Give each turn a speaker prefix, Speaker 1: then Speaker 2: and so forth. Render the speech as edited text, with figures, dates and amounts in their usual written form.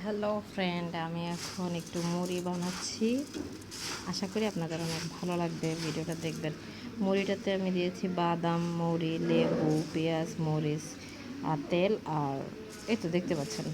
Speaker 1: Hello friend, আমি এখন একটু মুড়ি বানাচ্ছি। আশা করি আপনাদের অনেক ভালো লাগবে, ভিডিওটা দেখবেন। মুড়িটাতে আমি দিয়েছি বাদাম, মুড়ি, লেবু, পেঁয়াজ, মরিচ আর তেল, আর এই তো দেখতে পাচ্ছেন।